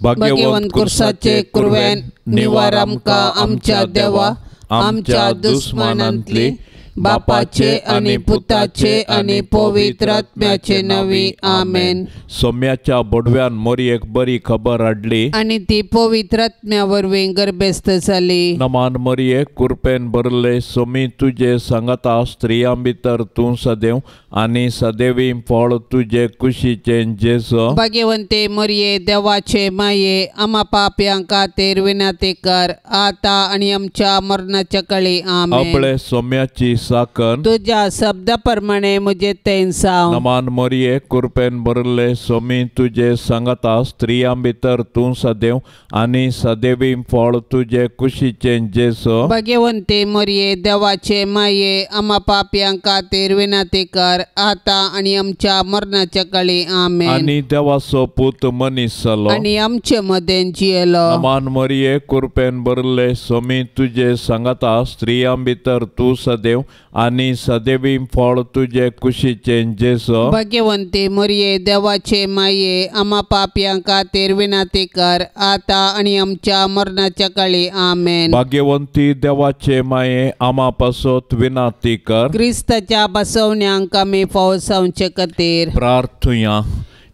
भाग्यवंत कुर्साचे कुरवेन निवार आमकां आमच्या देवा आमच्या दुस्मनांतली बापाचे आणि पुताचे आणि पवित्र आत्म्याचे नवी आमेन। सोम्याच्या बोडव्यान मोरयेक बरी खबर हाडली आणि ती पवित्र आत्म्या वरवीं गर्भस्थ जाली। नमान मोरये कृपेन भरले सोमी तुझे सांगता स्त्रियां भितर तूं सदैव आणि सदैवी फळ तुझे कुशीचे जेसो। भाग्यवंते मोरये देवाचे माये आम्हा पाप्यां खातीर विनंती कर आता आणि आमच्या मरणाच्या काळी आमेन। आपले सोम्याची साकन तुझ्या शब्दाप्रमाणे मुझे तेन साव। नमान मोरये कृपेन भरले सोमी तुझे सांगता स्त्रियां भितर तूं सदैव आणि सदैवी फळ तुझे कुशीचे जेसो। भाग्यवंते मोरये देवाचे माये आम्हा पाप्यां खातीर विनंती कर आता आणि आमच्या मरणाच्या काळी आमेन। आणि देवाचो पूत मनीस जालो आणि आमचे मदें जियेलो। नमान मोरये कृपेन भरले सोमी तुझे सांगता स्त्रियां भितर तूं सदैव आणि सदैवी फळ तुझे कुशीचे जेसो। भाग्यवंते मोरये देवाचे माये आम्हा पाप्यां खातीर विनंती कर आता आणि आमच्या मरणाच्या काळी आमेन। भाग्यवंती देवाचे माये आम्हा पासोत विनंती कर क्रिस्ताच्या बसवण्यांक आमी फावसावचे खातीर प्रार्थुया।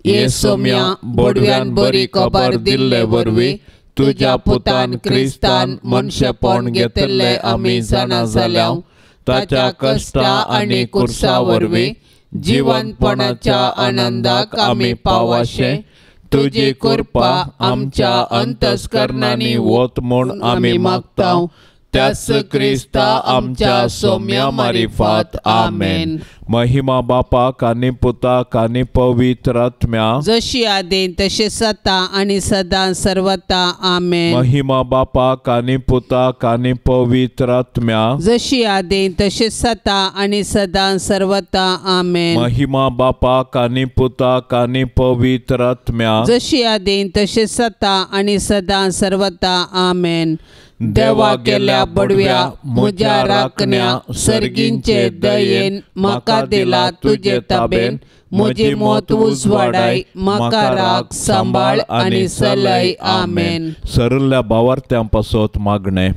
ये सोम्या बोडव्यान बरी खबर दिल्ले वरवीं तुझ्या पुतान क्रिस्तान मनशेपण घेतले आमी जाणा जाल्याव ताच्या कष्टा आणि कुर्सा वरवीं जिवंतपणाच्या आनंदाक आमी पावाशे तुजी कृपा आमच्या अंतस्करणांनी वत म्हूण आमी मागताव त्याच क्रिस्ता आमच्या सोम्या मारिफात आमेन। महिमा बापाक आनी पुताक आनी पवित्र आत्म्या जशी आदीं तशी सता आणि सदां सर्वता आमेन। महिमा बापाक आनी पुताक आनी पवित्र आत्म्या जशी आदीं तशी सता आणि सदां सर्वता आमेन। महिमा बापाक आनी पुताक आनी पवित्र आत्म्या जशी आदीं तशी सता आणि सदां सर्वता आमेन। देवा केल्या बडव्या म्हज्या राखण्या सर्गींचे दयेन म्हाका दिला तुजे ताबेन म्हजी मोत उजवाडाय म्हाका राख सांबाळ आणि सलय आमेन। सरल्या भावार्थ्यां पासत मागणे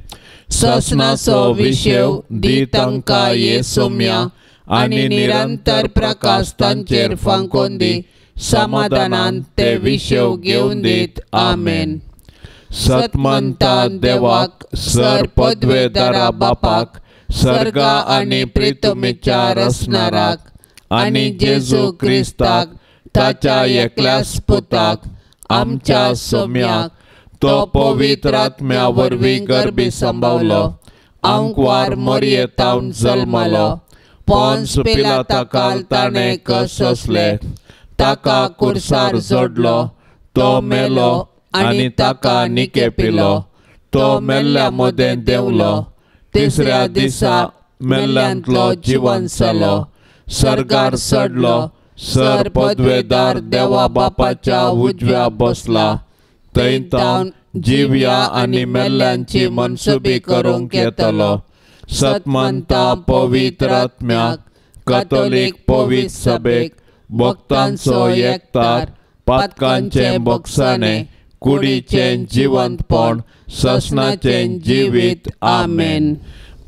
ससनाचो विशेव दी तांकां ये सोम्या आणि निरंतर प्रकाश तांचेर फांकोन दी समाधानान ते विशेव घेवन दीत आमेन। सतमंता देवाक सर पदवेदारा बापाक सर्गा आणि प्रितमेच्या रसनाराक आणि जेजू क्रिस्ताक ताच्या एकल्याच पुताक आमच्या सोम्याक तो पवित्र आत्म्या वरवीं गर्भी संभावलो अंकवार मोरयेतावन जल्मलो पोन्स पिलाता काल ताणें कस सोंसले ताका कुर्सार जोडलो तो मेलो आणि ताका निके पिलो तो मेल्ल्या मदें देंवलो तिसऱ्या दिसा मेल्ल्यांतलो जिवन जालो सर्गार चडलो सर पदवेदार देवा बापाच्या उजव्या बसला थंय तावन जिव्या आणि मेल्ल्यांची मनसुबी करूंक येतलो। सतमंता पवित्र आत्म्याक कॅथोलिक पवित्र सभेक भक्तांचो एकतार पातकांचे बक्षाणे कुडीचे जिवंतपण ससनाचे जिवीत आमेन।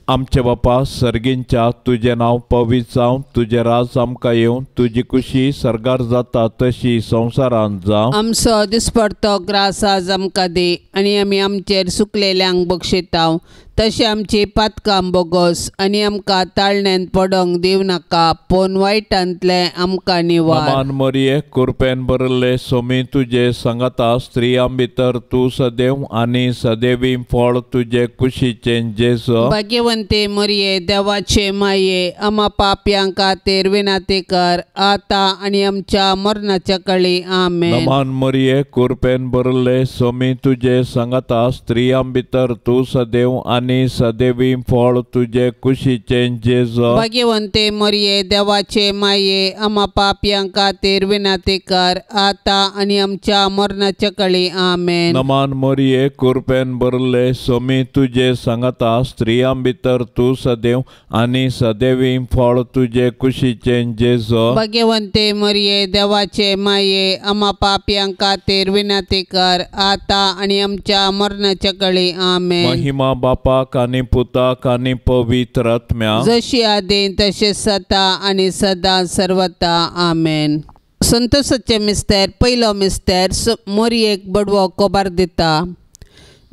आमचे बापा सर्गींच्या तुझे नाव पवित्र जावं तुझे राज आमकां येवं तुजी कुशी सर्गार जाता तशी संवसारांत जावं। आमचो दिसपडतो ग्रास आज आमकां दी आनी आमी आमचेर सुकलेल्यांक बक्षिताव तशें आमची पातकां बोगोस आनी आमकां ताळण्यांत पडोंक दिव नाका पूण वायटांतले आमकां निवार। नमान मोरये कृपेन भरले सोमी तुझे सांगता स्त्रियां भितर तूं सदैव आनी सदैवी फळ तुझे कुशीचे जेसो। भाग्यवंते मोरये देवाचे माये आम्हा पाप्यां खातीर विनंती कर आता आणि आमच्या मरणाच्या काळी आमेन। नमान मोरये कृपेन भरले सोमी तुझे सांगता स्त्रियां भितर तूं सदैव आनी आनी सदैवी फळ तुझे कुशीचे जेजो भाग्यवंते मरिये देवाचे माये आम्हा पापियां खातीर विनंती कर आता आणि आमच्या मरणाच्या काळी आमेन. नमान मरिये कृपेन भरले सोमी तुझे सांगता स्त्रियां भितर तू सदैव आनी सदैवी फळ तुझे कुशीचे जेजो भाग्यवंते मरिये देवाचे माये आम्हा पापियां खातीर विनंती कर आता आणि आमच्या मरणाच्या काळी आमेन. महिमा बापाक आनी पुताक आनी पवित्र आत्म्या जशी आदीं तशें सता आणि सदां सर्वता आमेन. संतोषाचे मिस्तेर पयलो मिस्तेर मरियेक बडवो कोबार दिता.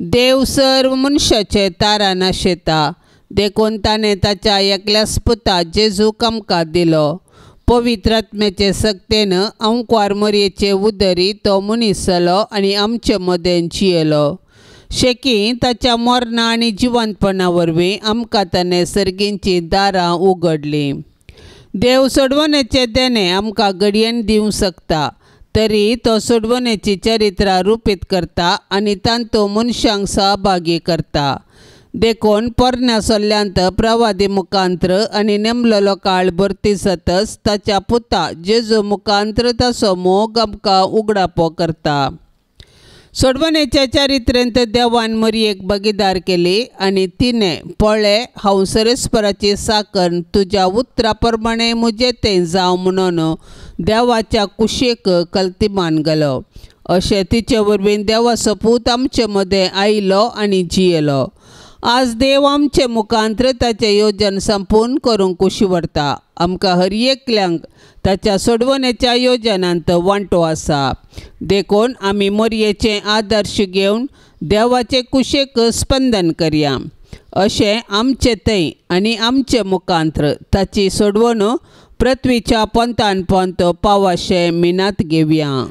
देव सर्व मनशाचे तारा नाशेता देखून ताणें ताच्या एकल्याच पुता जेजूक आमकां दिलो. पवित्र आत्म्याचे सक्तेन अंकुर मरियेचे उदरी तो मनीस जालो आनी आमचे मदें जियेलो. शेकी ताच्या मरणा आनी जिवंतपणा वरवीं आमकां ताणें सर्गींची दारां उगडलीं. देव सोडवणेचे देणे आमकां घडयेन दिवंक शकता तरी तो सोडवणेची चरित्रां रूपीत करता आनी तांतूं मनशांक सहभागी करता. देखून पोरण्या सल्ल्यांत प्रवादी मुखांत्र आनी नेमलेलो काळ भरती जातच ताच्या पुता जेजू मुखांत्र ताचो मोग आमकां उगडापो करता. सोडवणेच्या चरित्रेंत देवान मरियेक भागीदार केली आनी तिणें पळय हांव सरस्पराची साकण तुज्या उतरा प्रमाणे मुजेतें जावं म्हणून देवाच्या कुशेक कल्तिमान गेलो. अशें तिचे वरवीं देवाचो पूत आमचे मदें आयलो आनी जियेलो. आज देव आमचे मुखांत्र ताचें येवजण संपूर्ण करूंक कुशी व्हरता. आमकां हर एकल्यांक ताच्या सोडवणेच्या येवजणांत वांटो आसा. देखून आमी मरियेचे आदर्श घेवन देवाचे कुशेक स्पंदन करया. अशें आमचे थंय आनी आमचे मुखांत्र ताची सोडवण पृथ्वीच्या पंतान पंत पावाशें मिनात घेवया.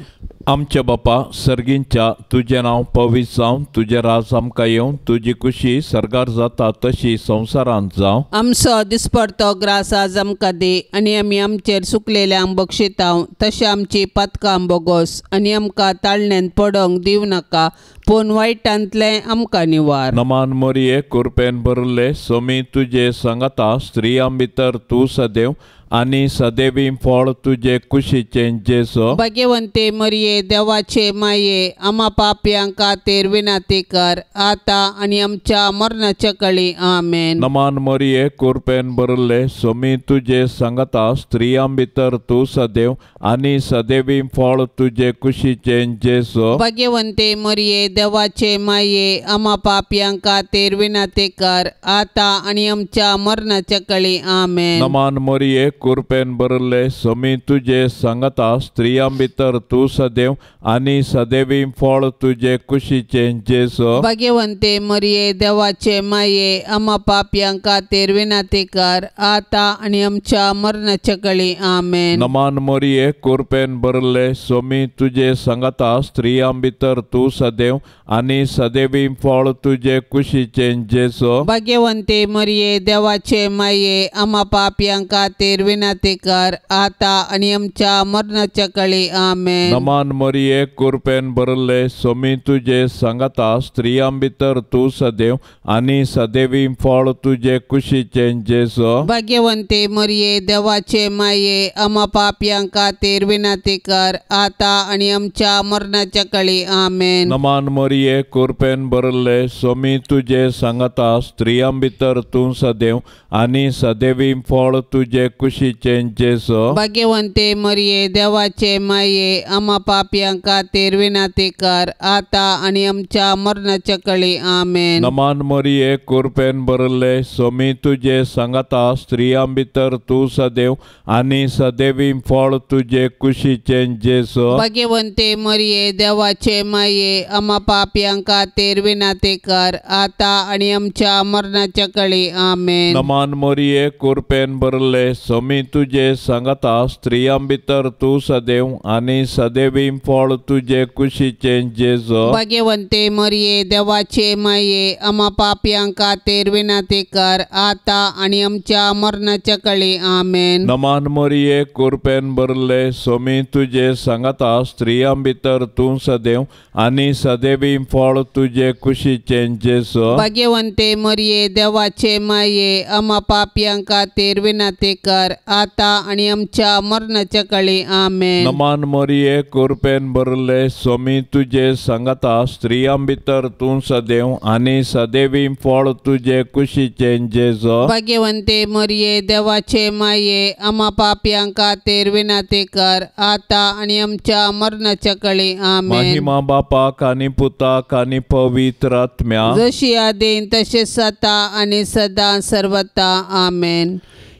आमचे बापा सर्गींच्या तुझे नांव पवित्र जावं तुझे राज आमकां येवं तुजी कुशी सरकार जाता तशी संवसारांत जावं. आमचो दिसपडतो ग्रास आज आमकां दी आनी आमी आमचेर सुकलेल्यांक बक्षितांव तशें आमची पातकां बोगोस आनी आमकां ताळणेंत पडोंक दिवं नाका पूण वायटांतलें आमकां निवार. नमान मरिये कृपेन भरले सोमी तुझे सांगता स्त्रियां भितर तूं सदैव आनी सदैवी फळ तुझे कुशीचे जेजो भाग्यवंते मरिये देवाचे माये आम्हा पापियां खातीर विनंती कर आता आनी आमच्या मरणाच्या काळी आमेन. नमान मरिये कृपेन भरले सोमी तुझे सांगता स्त्रियां भितर तूं सदैव आनी सदैवी फळ तुझे कुशीचे जेजो भाग्यवंते मरिये देवाचे माये आम्हा पापियां खातीर विनंती कर आता आनी आमच्या मरणाच्या काळी आमेन. नमान मरिये कृपेन भरले सोमी तुझे सांगता स्त्रियां भितर तूं सदैव आनी सदैवी फळ तुझे कुशीचे जेजो भाग्यवंते मरिये देवाचे माये आम्हा पापियां खातीर विनंती कर आता आनी आमच्या मरणाच्या काळी आमेन. नमान मरिये कृपेन भरले सोमी तुझे सांगता स्त्रियां भितर तूं सदैव आनी सदैवी फळ तुझे कुशीचे जेजो भाग्यवंते मरिये देवाचे माये आम्हा पापियां खातीर विनंती कर आता आनी आमच्या मरणाच्या काळी आमेन. नमान मरिये कृपेन भरले सोमी तुझे सांगता स्त्रियां भितर तूं सदैव आनी सदैवी फळ तुझे कुशीचे जेजो भाग्यवंते मरिये देवाचे माये आम्हा पापियां खातीर विनंती कर आता आनी आमच्या मरणाच्या काळी आमेन. नमान मरिये कृपेन भरले सोमी तुझे सांगता स्त्रियां भितर तूं सदैव आनी सदैवी फळ तुझे कुशीचे जेजो भाग्यवंते मरिये देवाचे माये आम्हा पापियां खातीर विनंती कर आता आनी आमच्या मरणाच्या काळी आमेन. नमान मरिये कृपेन भरले सोमी तुझे सांगता स्त्रियां भितर तूं सदैव आनी सदैवी फळ तुझे कुशीचे जेजो भाग्यवंते मरिये देवाचे माये आम्हा पापियां खातीर विनंती कर आता आनी आमच्या मरणाच्या काळी आमेन. नमान मरिये कृपेन भरले सोमी तुझे सांगता स्त्रियां भितर तूं सदैव आनी सदैवी फळ तुझे कुशीचे जेजो भाग्यवंते मरिये देवाचे माये आम्हा पापियां खातीर विनंती कर आता आनी आमच्या मरणाच्या काळी आमेन. नमान मरिये कृपेन भरले सोमी तुझे सांगता स्त्रियां भितर तूं सदैव आनी सदैव सदेवी फळ तुझे कुशीचे जेसो भाग्यवंते मरिये देवाचे माये आम्हा पापियां खातीर विनंती कर आता आणि आमच्या मरणाच्या काळी आमेन. नमान मरिये कृपेन भरले स्वामी तुझे सांगता स्त्रियां भितर तू सदैव आणि सदेवी फळ तुझे कुशीचे जेसो भाग्यवंते मरिये देवाचे माये आम्हा पापियां खातीर विनंती कर आता आणि आमच्या मरणाच्या काळी आमेन. महिमा बापाक आणि पुताक आणि पवित्र आत्म्या जशी आदीन तसेच आता आणि सदा सर्वता आमेन.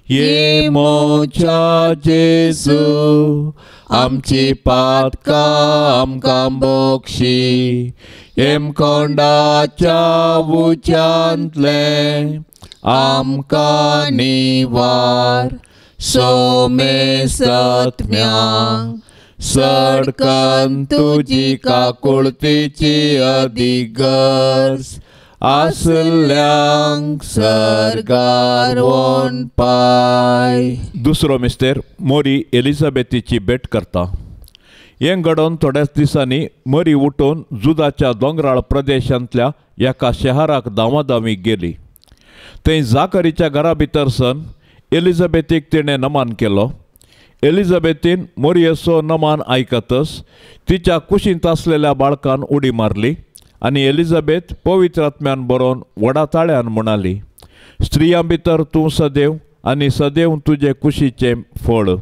ये मोच्या जेसू आमची पातकां आमकां बोक्षी एम कोंडाच्या उच्यांतले आमकां निवार सोमे सत्म्यांक सडकन तुजी काकुळतीची अधिगर्स आसल्यांक सरकार वोन पाय. दुसरो मिस्तेर मोरी एलिझाबेथीची भेट करता. हें घडोवन थोड्याच दिसांनी मरी उठून जुदाच्या दोंगराळ प्रदेशांतल्या एका शहराक धांवाधांवी गेली. थंय जाकरीच्या घरा भितर सन एलिझाबेथीक तिणें नमान केलो. एलिझाबेथीन मोरयेचो नमान आयकतच तिच्या कुशींत आसलेल्या बाळकान उडी मारली आनी एलिझाबेथ पवित्र आत्म्यान बरोवन व्हडा ताळ्यान म्हणाली, स्त्रियां भितर तूं सदैव आनी सदैव तुजे कुशीचें फळ.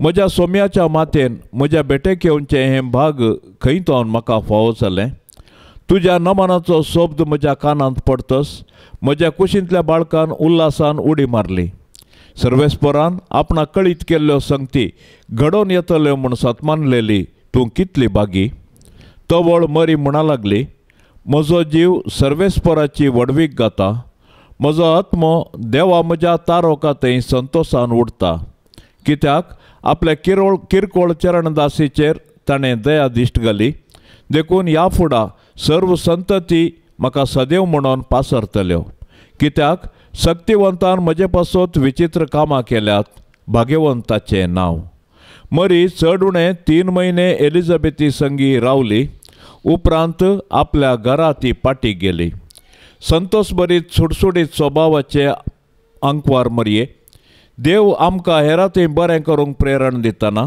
म्हज्या सोम्याच्या मातेन म्हज्या बेटेक येवचें हें भाग खंय तावन म्हाका फावो जालें. तुज्या नमानाचो शब्द म्हज्या कानांत पडतस म्हज्या कुशींतल्या बाळकान उल्हासान उडी मारली. सर्वेस्परान आपणाक कळीत केल्ल्यो संगती घडोवन येतल्यो म्हूण सतमानलेली तूं कितली बागी. तवळ मरी म्हणा लागली, म्हजो जीव सर्वेस्पराची वडवीक घाता. म्हजो आत्मो देवा म्हज्या तारोका थंय संतोशान उडटा. कित्याक आपल्या किरकोळ चरणदासीचेर ताणें दया दिश्ट घाली. देखून ह्या फुडां सर्व संतती म्हाका सदैव म्हणून पासरतल्यो. कित्याक शक्तिवंतान म्हजे पासत विचित्र कामां केल्यात. भाग्यवंताचें नांव. मरी चड उणें 3 म्हयने एलिझाबेथी संगी रावली. उपरांत आपल्या घरा ती पाटी गेली. संतोश भरीत सुडसुडीत स्वभावाचे अंकवार मरये, देव आमकां हेरांतय बरें करूंक प्रेरण दितना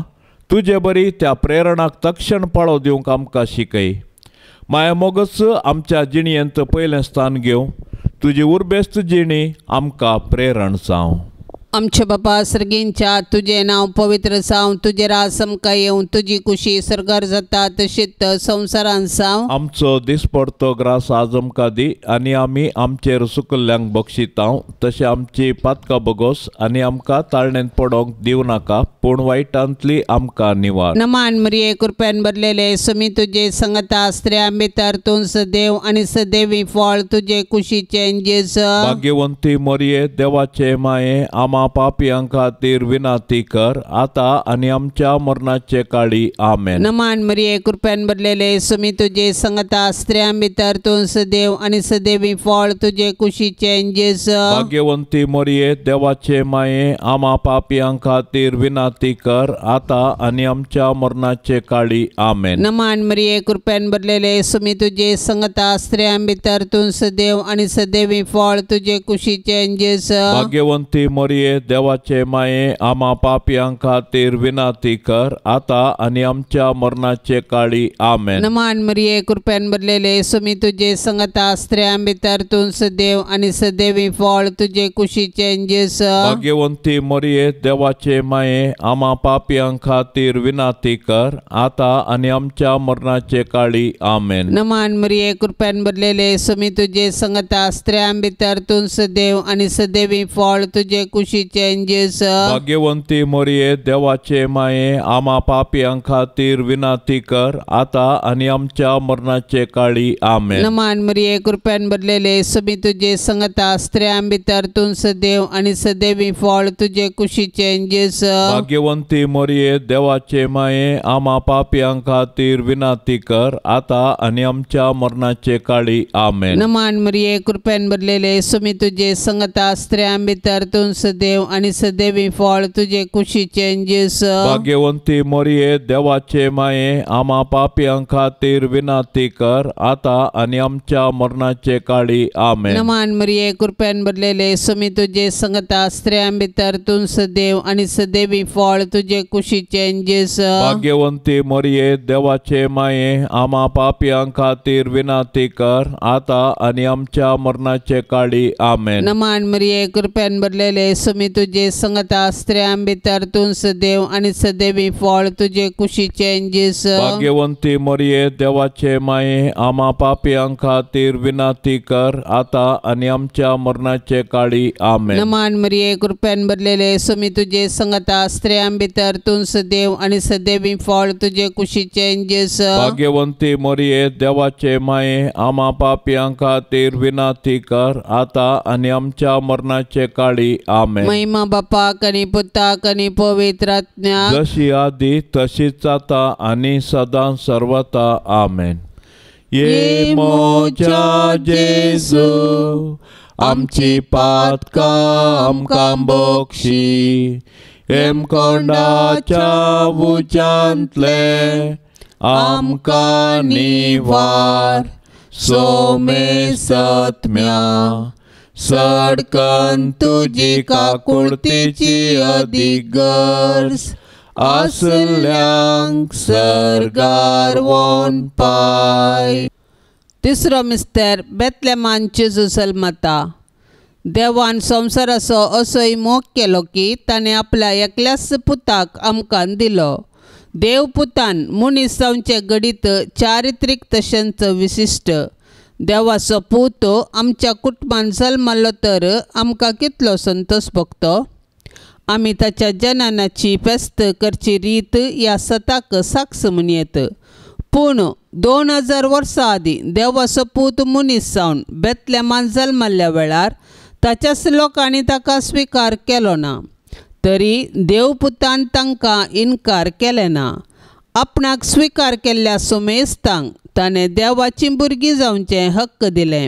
तुजे बरी त्या प्रेरणाक तक्षण पाळो दिवंक आमकां शिकय. माया मोगच आमच्या जिणयेंत पयलें स्थान घेवं. तुजी उर्बेस्त जिणी आमकां प्रेरण जावं. आमचे बापा सर्गींच्या तुझे नाव पवित्र जावं. तुझे राज आमकां येवं. तुजी कुशी सरकार जाता तशीच संवसारांत जावं. आमचो दिसपडतो ग्रास आज आमकां दी आनी आमी आमचेर सुकल्ल्यांक बक्षितांव. तशें आमची पातकां बगोस आनी आमकां ताळणेंत पडोंक दिवं नाका, पूण वायटांतली आमकां निवार. नमान मरिये कृपेन भरलेले सुमी तुजे संगता स्त्रियां भितर तूं सदैव आनी सदैवी फळ तुजे कुशीचें जेजू. भाग्यवंती मरिये देवाचे माये आमा पापियां खातीर विनंती कर आता आनी आमच्या मरणाचे काळी आमेन. नमान मरिये कृपेन भरलेले सुमी तुजे संगता स्त्रियां भितर तूं सदैव आनी सदैवी फळ तुजे कुशीचें जेजू. भाग्यवंती मरिये देवाचे माये आमा पापियां खातीर विनंती कर आता आनी आमच्या मरणाचे काळी आमेन. नमान मरिये कृपेन भरलेले सुमी तुजे संगता स्त्रियां भितर तूं सदैव आनी सदैवी फळ तुजे कुशीचें जेजू. भाग्यवंती मरिये देवाचे माये आमा पापियां खातीर विनंती कर आता आनी आमच्या मरणाचे काळी आमेन. नमान मरिये कृपेन भरलेले सुमी तुजे संगता स्त्रियां भितर तूं सदैव आनी सदैवी फळ तुजे कुशीचें जेजू. भाग्यवंती मरिये देवाचे माये आमा पापियां खातीर विनंती कर आता आनी आमच्या मरणाचे काळी आमेन. नमान मरिये कृपेन भरलेले सुमी तुजे संगता स्त्रियां भितर तूं सदैव आनी सदैवी फळ तुजे कुशीचें जेजू. भाग्यवंती मरिये देवाचे माये आमा पापियां खातीर विनंती कर आता आनी आमच्या मरणाचे काळी आमेन. नमान मरिये कृपेन भरलेले सुमी तुजे संगता स्त्रियां भितर तूं सदैव आनी सदैवी फळ तुजे कुशीचें जेजू. भाग्यवंती मरिये देवाचे माये आमा पापियां खातीर विनंती कर आता आनी आमच्या मरणाचे काळी आमेन. नमान मरिये कृपेन भरलेले सुमी तुजे संगता स्त्रियां भितर तूं सदैव देव आणि सदैवी फळ तुझे कुशीचे जेस भाग्यवंती मोरिये देवाचे माये आम्हा पापियां खातीर विनंती कर आता आणि आमच्या मरणाचे काळी आमेन. नमान मरिये कृपेन भरलेले सुमी तुझे संगता स्त्रियां भितर तू सदैव आणि सदैवी फळ तुझे कुशीचे जेस भाग्यवंती मोरिये देवाचे माये आम्हा पापियां खातीर विनंती कर आता आणि आमच्या मरणाचे काळी आमेन. नमान मरिये कृपेन भरलेले सुमी तुझे संगता स्त्रियां भितर तू सदैव आणि सदैवी फळ तुझे कुशीचे जेस भाग्यवंती मोरिये देवाचे माये आम्हा पापियां खातीर विनंती कर आता आणि आमच्या मरणाचे काळी आमेन. नमान मरिये कृपेन भरलेले सुमी तुझे संगता स्त्रियां भितर तू सदैव आणि सदैवी फळ तुझे कुशीचे जेस भाग्यवंती मोरिये देवाचे माये आम्हा पापियां खातीर विनंती कर आता आणि आमच्या मरणाचे काळी आमेन. महिमा बापाक आणि पुताक आणि पवित्र आत्म्याक जशी आधी तशीच आता आणि सदा सर्वता आमेन. ये मोच्या जेजू आमची पातकां आमकां बक्षी एम कोंडाच्या उच्यांतले आमकां निवार सोमे सत्म्या सडकन तुजी काकुळतीची अधिक गरज आसल्यांक सरगार वोन पाय. तिसरो मिस्तेर बेतलेमान जेजू जल्मता. देवान संवसाराचो असोय मोग केलो की ताणें आपल्या एकल्याच पुताक आमकां दिलो. देव पुतान मनीस जावचे घडीत चारित्रीक तशेंच विशिश्ट. देवाचो पूत आमच्या कुटुंबान जल्मलो तर आमकां कितलो संतोश भोगतो. आमी ताच्या जनानाची फेस्त करची रीत ह्या सताक साक्ष म्हणयत. पूण 2000 वर्सां आदीं देवाचो पूत मनीस जावन बेतलेमान जल्मल्ल्या वेळार ताच्याच लोकांनी ताका स्विकार केलो ना. तरी देवपुतान तांकां इन्कार केले ना. आपणाक स्विकार केल्ल्या सोमेस्तांक ताणें देवाची भुरगीं जावचे हक्क दिले.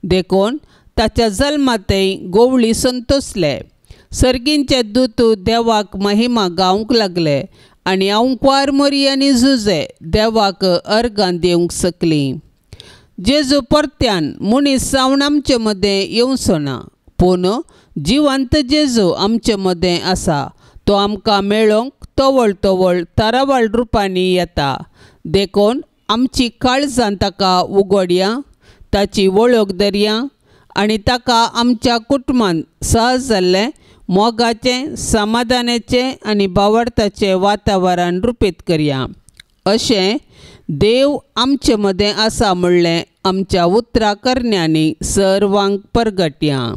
देखून ताच्या जल्मातय गोवळी संतोसले. सर्गींचे दूत देवाक महिमा गावंक लागले आनी आंकवार मोरी आनी झुजे देवाक अर्गां दिवंक सकलीं. जेजू परत्यान मनीस जावन आमचे मदें येवचो ना, पूण जिवंत जेजू आमचे मदें आसा. तो आमकां मेळोवंक तवळ तवळ तरावळ रुपांनी येता. देखून आमची काळजां ताका उगडया, ताची वळख धरया आनी ताका आमच्या कुटुंबान सहज जाल्लें मोगाचें समाधानाचें आनी भावार्थाचें वातावरण रुपीत करया. अशें देव आमचे मदें आसा म्हणलें आमच्या उतरां करण्यांनी सर्वांक परगटया.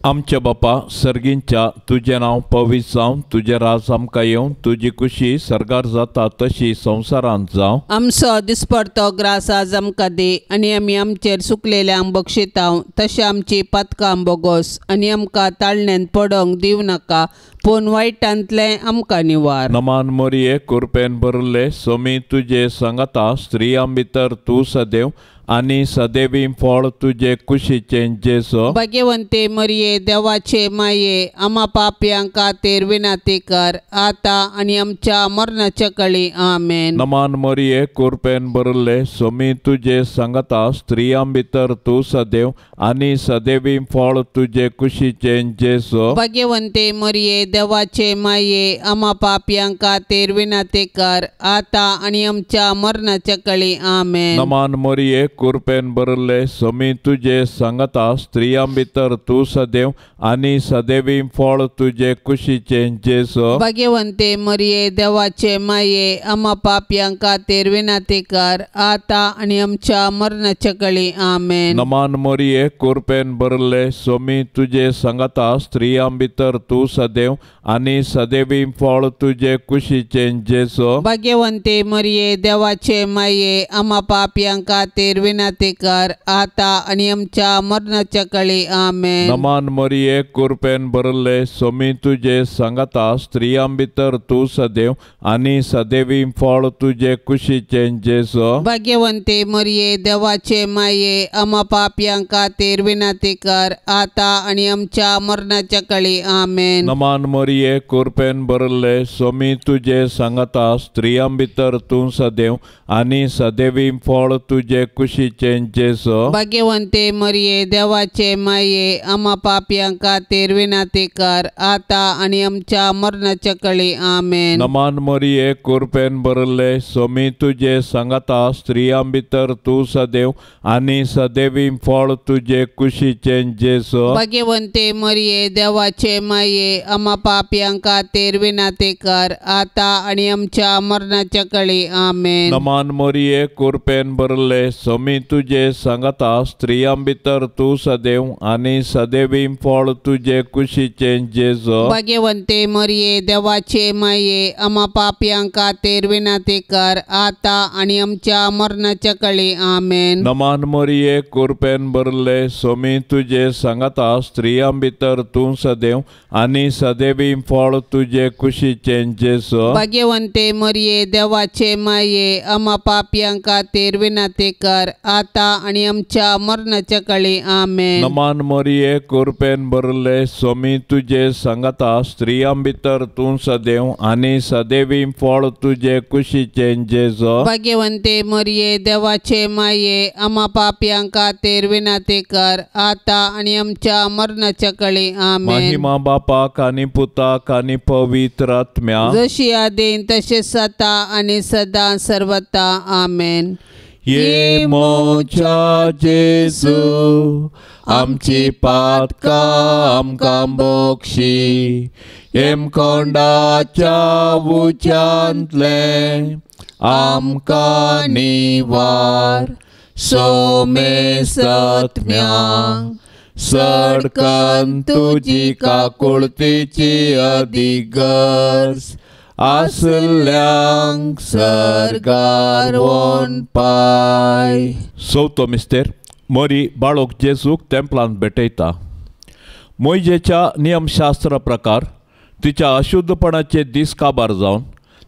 आमचे बापा सर्गींच्या तुजें नांव पवित्र जावं, तुजें राज आमकां येवं, तुजी खुशी सरगार जाता तशी संवसारांत जावं. आमचो दिसपडतो ग्रास आज आमकां दी आनी आमी आमचेर सुकलेल्यांक बक्षितांव. तशें आमची पातकां बोगोस आनी आमकां ताळणेंत पडोवंक दिवं नाका, पूण वायटांतलें आमकां निवार. नमान मोरये कृपेन भरले सोमी तुजे सांगता स्त्रियां भितर तूं सदैव आनी सदैवी फळ तुजे कुशीचें जेसो. भाग्यवंते मरिये देवाचे माये आम्हा पापयांक खातीर विनंती कर आता आनी आमच्या मरणाचे काळी आमेन. नमान मोरये कृपेन भरले सोमी तुजे सांगता स्त्रियां भितर तूं सदैव आनी सदैवी फळ तुजे कुशीचें जेसो. भाग्यवंते मरिये देवाचे माये आम्हा पापयांक खातीर विनंती कर आता आनी आमच्या मरणाचे काळी आमेन. नमान मोरये कृपेन भरले सोमी तुजे सांगता स्त्रियां भितर तूं सदैव आनी सदैवी फळ तुजे कुशीचें जेसो. भाग्यवंते मरिये देवाचे माये आम्हा पापयांक खातीर विनंती कर आता आनी आमच्या मरणाचे काळी आमेन. नमान मोरये कृपेन भरले सोमी तुजे सांगता स्त्रियां भितर तूं सदैव आणि सदैवी फळ तुझे कुशीचे जेसो. भाग्यवंते मरिये देवाचे माये आम्हा पापियांक खातीर विनंती कर आता आणि आमच्या मरणाच्या काळी आमेन. नमान मरिये कृपेन भरले सोमी तुझे सांगता स्त्रियां भितर तू सदैव आणि सदैवी फळ तुझे कुशीचे जेसो. भाग्यवंते मरिये देवाचे माये आम्हा पापियांक खातीर विनंती कर आता आणि आमच्या मरणाच्या काळी आमेन. नमान मरिये कृपेन भरले सोमी तुझे सांगता स्त्रियां भितर तू सदैव आणि सदैवी फळ तुझे कुशीचे जेसो. भाग्यवंते मरिये देवाचे माये आम्हा पापियांक खातीर विनंती कर आता आणि आमच्या मरणाच्या काळी आमेन. नमान मरिये कृपेन भरले सोमी तुझे सांगता स्त्रियां भितर तू सदैव आणि सदैवी फळ तुझे कुशीचे जेसो. भाग्यवंते मरिये देवाचे माये आम्हा पापियांक खातीर विनंती कर आता आणि आमच्या मरणाच्या काळी आमेन. नमान मरिये कृपेन भरले सोमी तुझे सांगता स्त्रियां भितर तू सदैव आणि सदैवी फळ तुझे कुशीचे जेसो. भाग्यवंते मरिये देवाचे माये आम्हा पापियांक खातीर विनंती कर आता आणि आमच्या मरणाच्या काळी आमेन. नमान मरिये कृपेन भरले सोमी तुझे सांगता स्त्रियां भितर तू सदैव आणि सदैवी फळ तुझे कुशीचे जेसो. भाग्यवंते मरिये देवाचे माये आम्हा पापियांक खातीर विनंती कर आता आणि आमच्या मरणाच्या काळी आमेन. नमान मरिये कृपेन भरले सोमी तुझे सांगता स्त्रियां भितर तू सदैव आणि सदैवी फळ तुझे कुशीचे जेसो. भाग्यवंते मरिये देवाचे माये आम्हा पापियांक खातीर विनंती कर आता आणि आमच्या मरणाच्या काळी आमेन. महिमा बापाक आणि पुताक आणि पवित्र आत्म्या जशी आदीन तसेच आता आणि सदा सर्वता आमेन. ये मोच्या जेसू आमची पातकां आमकां बोक्षी एम कोंडाच्या उच्यांतले आमकां निवार सोमे सत्म्यांक सडकन तुजी काकुळतीची अधिगर्स आसल्यांक सर्गार वोन पाय. चवथो मिस्तेर मोरी बाळोक जेसूक तेंपलांत भेटयता. मोइजेच्या नियमशास्त्र प्रकार तिच्या अशुद्धपणाचे दीस काबार जावन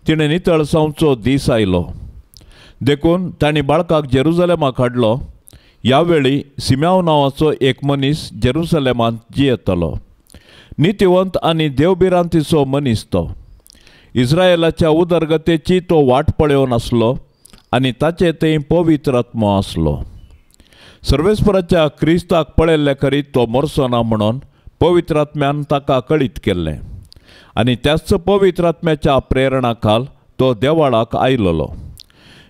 तिणें नितळसांवचो दीस आयलो देखून तांणी बाळकाक जेरुसलेमाक हाडलो. ह्या वेळी सिम्याव नांवाचो एक मनीस जेरुसलेमांत जियेतलो. नितिवंत आनी देवबिरांतीचो मनीस तो. इस्रायेलाच्या उदरगतेची तो वाट पळयोवन आसलो आनी ताचे थंय पवित्र आत्मो आसलो. सर्वेस्पराच्या क्रिस्ताक पळयल्ले करीत तो मरचो ना म्हणून पवित्र आत्म्यान ताका कळीत केल्लें आनी त्याच पवित्र आत्म्याच्या प्रेरणा खाल तो देवाळाक आयलोलो.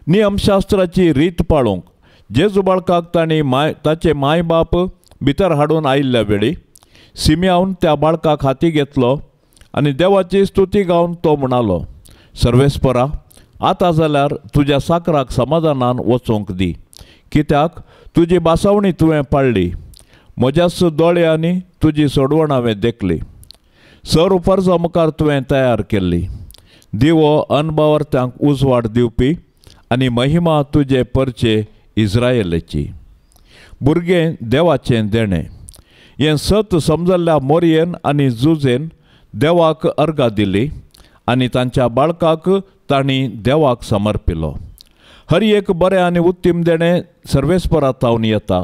नियमशास्त्राची रीत पाळूंक जेजू बाळकाक तांणी ताचे माय बाप भितर हाडून आयिल्ल्या वेळी सिम्यावन त्या बाळकाक हाती घेतलो आनी देवाची स्तुती गावन तो म्हणालो, सर्वेस्परा, आतां जाल्यार तुज्या साकराक समाधानान वचूंक दी, कित्याक तुजी बासावणी तुवें पाळ्ळी. म्हज्याच दोळ्यांनी तुजी सोडवण हांवें देखली. रुपार्जा मुखार तुवें तयार केल्ली. दिवो अनबावर्त्यांक उजवाड दिवपी आनी महिमा तुजे परचे इस्रायेलाची. भुरगें देवाचें देणें. हें सत समजल्ल्या मोरयेन आनी जुजेन देवाक अर्गां दिली आनी तांच्या बाळकाक तांणी देवाक समर्पिलो. हर एक बरें आनी उत्तीम देणें सर्वेस्परा तावन येता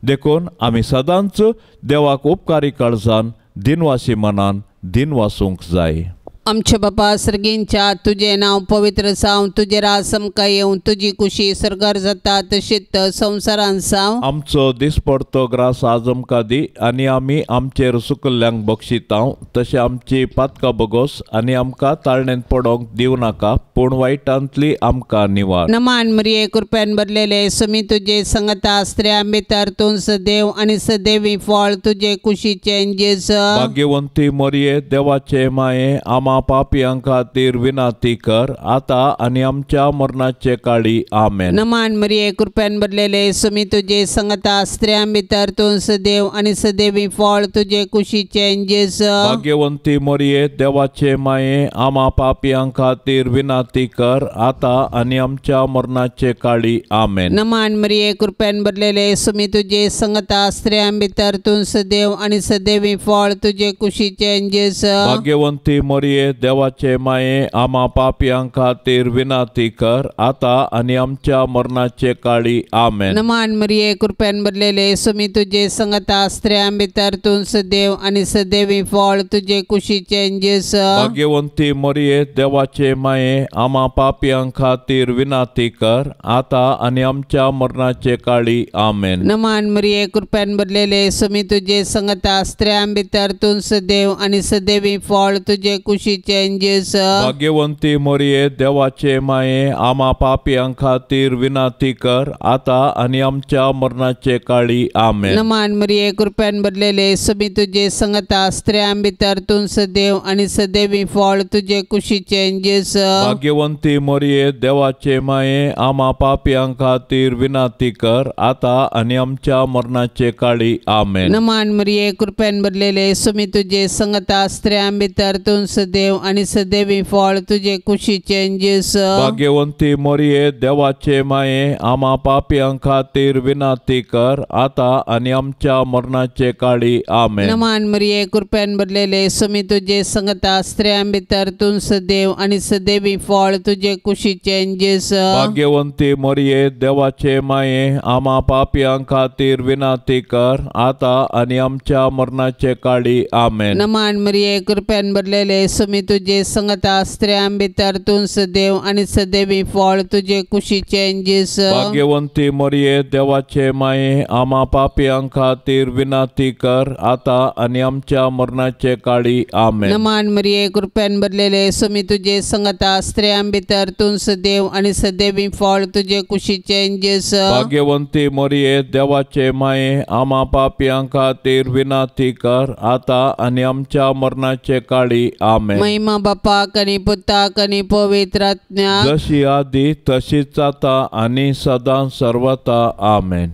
देखून आमी सदांच देवाक उपकारी काळजान दिनवासी मनान दिनवासूंक जाय. आमचे बापा सर्गींच्या तुझे नाव पवित्र जावं, तुझे राज आमकां येवं, तुजी कुशी सरकार जाता तशीच संवसारान जावं. आमचो दिसपडतो ग्रास आज आमकां दी आनी आमी आमचेर सुकल्ल्यांक बक्षितांव, तशें आमची पातकां बगोस आनी आमकां ताळणेंत पडोंक दिवं नाका, पूण वायटांतली आमकां निवार. नमान मरिये कृपेन भरलेले समी तुजे संगता स्त्रियां भितर तूं सदैव आनी सदैवी फळ तुजे कुशीचें जेजू. भाग्यवंती मरिये देवाचे माये, आमा आम्हा पापियां खातीर विनाती कर, आता आनी आमच्या मरणाचे काळी आमेन. नमान मरिये कृपेन भरलेले सुमी तुझे संगता स्त्रियां भितर तूं सदैव आणि सदैवी फळ तुझे कुशीचे जेजू. भाग्यवंती मरिये देवाचे माये, आम्हा पापियां खातीर विनाती कर, आता आनी आमच्या मरणाचे काळी आमेन. नमान मरिये कृपेन भरलेले सुमी तुझे संगता स्त्रियां भितर तूं सदैव आणि सदैवी फळ तुझे कुशीचे जेजू. भाग्यवंती मरिये देवाचे माये, आम्हा पापियां खातीर विनाती कर, आता आनी आमच्या मरणाचे काळी आमेन. नमान मरिये कृपेन भरलेले सुमी तुझे संगता स्त्रियां भितर तूं सदैव आणि सदैवी फळ तुझे कुशीचे जेजू. भाग्यवंती मरिये देवाचे माये, आम्हा पापियां खातीर विनाती कर, आता आनी आमच्या मरणाचे काळी आमेन. नमान मरिये कृपेन भरलेले सुमी तुझे संगता स्त्रियां भितर तूं सदैव आणि सदैवी फळ तुझे कुशीचे जेजू. भाग्यवंती मरिये देवाचे माये, आम्हा पापियां खातीर विनाती कर, आता आनी आमच्या मरणाचे काळी आमेन. नमान मरिये कृपेन भरलेले सुमी तुझे संगता स्त्रियां भितर तूं सदैव आणि सदैवी फळ तुझे कुशीचे जेजू. भाग्यवंती मरिये देवाचे माये, आम्हा पापियां खातीर विनाती कर, आता आनी आमच्या मरणाचे काळी आमेन. नमान मरिये कृपेन भरलेले सुमी तुझे संगता स्त्रियां भितर तूं सदैव आणि सदैवी फळ तुझे कुशीचे जेजू. भाग्यवंती मरिये देवाचे माये, आम्हा पापियां खातीर विनाती कर, आता आनी आमच्या मरणाचे काळी आमेन. नमान मरिये कृपेन भरलेले सुमी तुझे संगता स्त्रियां भितर तूं सदैव आणि सदैवी फळ तुझे कुशीचे जेजू. भाग्यवंती मरिये देवाचे माये, आम्हा पापियां खातीर विनाती कर, आता आनी आमच्या मरणाचे काळी आमेन. नमान मरिये कृपेन भरलेले सुमी तुझे संगता स्त्रियां भितर तूं सदैव आणि सदैवी फळ तुझे कुशीचे जेजू. भाग्यवंती मरिये देवाचे माये, आम्हा पापियां खातीर विनाती कर, आता आनी आमच्या मरणाचे काळी आमेन. नमान मरिये कृपेन भरलेले सुमी तुझे संगता स्त्रियां भितर तूं सदैव आणि सदैवी फळ तुझे कुशीचे जेजू. भाग्यवंती मरिये देवाचे माये, आम्हा पापियां खातीर विनाती कर, आता आनी आमच्या मरणाचे काळी आमेन. महिमा बापाक आणि पुताक आणि पवित्र आत्म्याक, जशी आदी तशीच आता आनी सदां सर्वता आमेन.